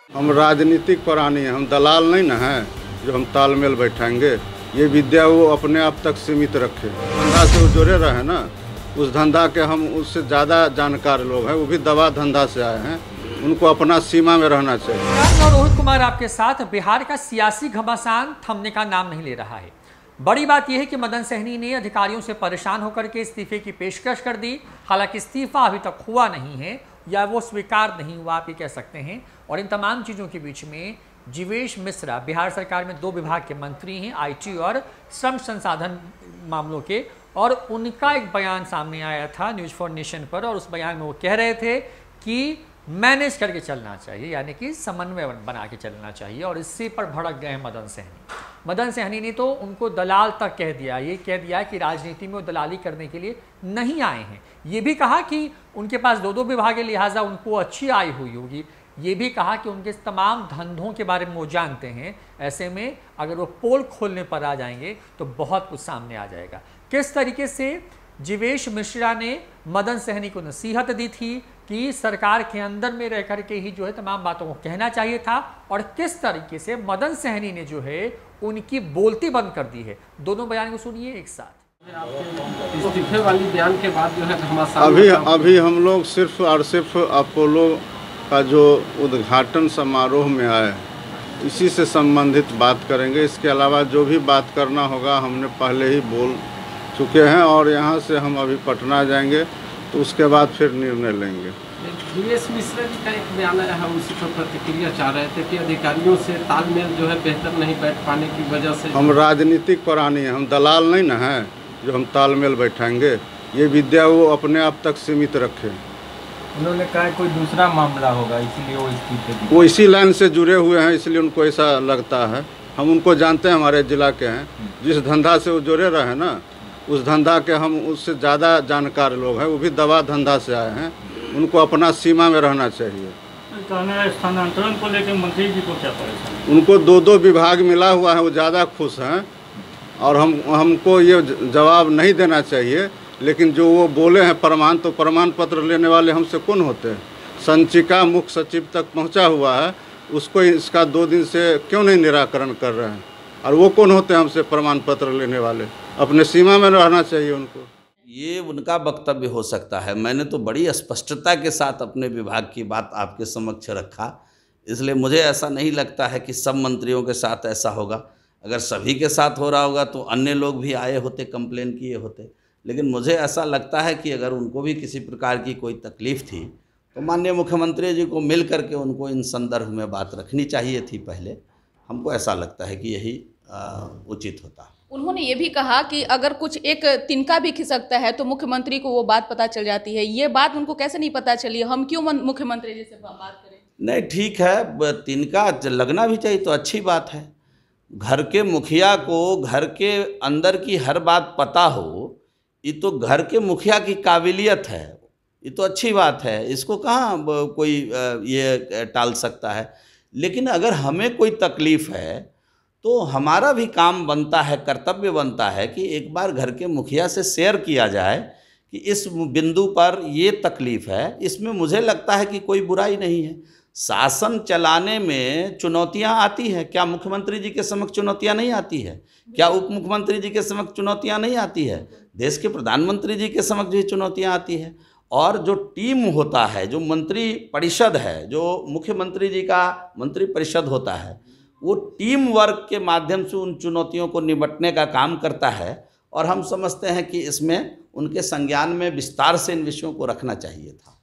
हम राजनीतिक प्राणी हैं, हम दलाल नहीं ना हैं जो हम तालमेल बैठाएंगे। ये विद्या वो अपने आप तक सीमित रखे, धंधा से वो जुड़े रहे ना, उस धंधा के हम उससे ज़्यादा जानकार लोग हैं, वो भी दवा धंधा से आए हैं, उनको अपना सीमा में रहना चाहिए। और रोहित कुमार आपके साथ। बिहार का सियासी घमासान थमने का नाम नहीं ले रहा है। बड़ी बात यह है कि मदन सहनी ने अधिकारियों से परेशान होकर के इस्तीफे की पेशकश कर दी। हालांकि इस्तीफा अभी तक हुआ नहीं है या वो स्वीकार नहीं हुआ, आप ये कह सकते हैं। और इन तमाम चीज़ों के बीच में जीवेश मिश्रा बिहार सरकार में 2 विभाग के मंत्री हैं, आईटी और श्रम संसाधन मामलों के, और उनका एक बयान सामने आया था न्यूज़ फॉर नेशन पर। और उस बयान में वो कह रहे थे कि मैनेज करके चलना चाहिए, यानी कि समन्वय बना के चलना चाहिए। और इसी पर भड़क गए हैं मदन सहनी। मदन सहनी ने तो उनको दलाल तक कह दिया, ये कह दिया कि राजनीति में वो दलाली करने के लिए नहीं आए हैं। ये भी कहा कि उनके पास 2 विभाग है, लिहाजा उनको अच्छी आय हुई होगी। ये भी कहा कि उनके तमाम धंधों के बारे में वो जानते हैं। ऐसे में अगर वो पोल खोलने पर आ जाएंगे तो बहुत कुछ सामने आ जाएगा। किस तरीके से जीवेश मिश्रा ने मदन सहनी को नसीहत दी थी कि सरकार के अंदर में रह करके ही जो है तमाम बातों को कहना चाहिए था, और किस तरीके से मदन सहनी ने जो है उनकी बोलती बंद कर दी है। दोनों बयान को सुनिए एक साथ। इस्तीफे वाली बयान के बाद जो है अभी हम लोग सिर्फ और सिर्फ अपोलो का जो उद्घाटन समारोह में आए, इसी से संबंधित बात करेंगे। इसके अलावा जो भी बात करना होगा हमने पहले ही बोल चुके हैं, और यहाँ से हम अभी पटना जाएंगे तो उसके बाद फिर निर्णय लेंगे। जीवेश मिश्रा जी का एक बयान आया है, उसी पर प्रतिक्रिया चाह रहे थे कि अधिकारियों से तालमेल जो है बेहतर नहीं बैठ पाने की वजह से। हम राजनीतिक प्राणी हैं, हम दलाल नहीं ना हैं जो हम तालमेल बैठाएंगे। ये विद्या वो अपने आप तक सीमित रखे। उन्होंने कहा कोई दूसरा मामला होगा इसलिए वो इस्तीफे दिए। वो इसी लाइन से जुड़े हुए हैं, इसलिए उनको ऐसा लगता है। हम उनको जानते हैं, हमारे जिला के हैं, जिस धंधा से वो जुड़े रहे ना, उस धंधा के हम उससे ज़्यादा जानकार लोग हैं, वो भी दवा धंधा से आए हैं, उनको अपना सीमा में रहना चाहिए। स्थानांतरण को लेकर मंत्री जी को क्या परेशानी? उनको 2 विभाग मिला हुआ है, वो ज़्यादा खुश हैं, और हमको ये जवाब नहीं देना चाहिए। लेकिन जो वो बोले हैं प्रमाण, तो प्रमाण पत्र लेने वाले हमसे कौन होते हैं? संचिका मुख्य सचिव तक पहुंचा हुआ है, उसको इसका 2 दिन से क्यों नहीं निराकरण कर रहे हैं? और वो कौन होते हैं हमसे प्रमाण पत्र लेने वाले? अपने सीमा में रहना चाहिए उनको। ये उनका वक्तव्य हो सकता है। मैंने तो बड़ी स्पष्टता के साथ अपने विभाग की बात आपके समक्ष रखा, इसलिए मुझे ऐसा नहीं लगता है कि सब मंत्रियों के साथ ऐसा होगा। अगर सभी के साथ हो रहा होगा तो अन्य लोग भी आए होते, कंप्लेन किए होते। लेकिन मुझे ऐसा लगता है कि अगर उनको भी किसी प्रकार की कोई तकलीफ़ थी तो माननीय मुख्यमंत्री जी को मिल करके उनको इन संदर्भ में बात रखनी चाहिए थी पहले। हमको ऐसा लगता है कि यही उचित होता। उन्होंने ये भी कहा कि अगर कुछ एक तिनका भी खिसकता है तो मुख्यमंत्री को वो बात पता चल जाती है। ये बात उनको कैसे नहीं पता चली? हम क्यों मुख्यमंत्री जी से बात करें? नहीं, ठीक है, तिनका लगना भी चाहिए तो अच्छी बात है। घर के मुखिया को घर के अंदर की हर बात पता हो, ये तो घर के मुखिया की काबिलियत है, ये तो अच्छी बात है। इसको कहाँ कोई ये टाल सकता है। लेकिन अगर हमें कोई तकलीफ़ है तो हमारा भी काम बनता है, कर्तव्य बनता है कि एक बार घर के मुखिया से शेयर किया जाए कि इस बिंदु पर ये तकलीफ़ है। इसमें मुझे लगता है कि कोई बुराई नहीं है। शासन चलाने में चुनौतियां आती हैं, क्या मुख्यमंत्री जी के समक्ष चुनौतियां नहीं आती है? क्या उप मुख्यमंत्री जी के समक्ष चुनौतियां नहीं आती है? देश के प्रधानमंत्री जी के समक्ष भी चुनौतियां आती है। और जो टीम होता है, जो मंत्री परिषद है, जो मुख्यमंत्री जी का मंत्री परिषद होता है, वो टीम वर्क के माध्यम से उन चुनौतियों को निपटने का काम करता है। और हम समझते हैं कि इसमें उनके संज्ञान में विस्तार से इन विषयों को रखना चाहिए था।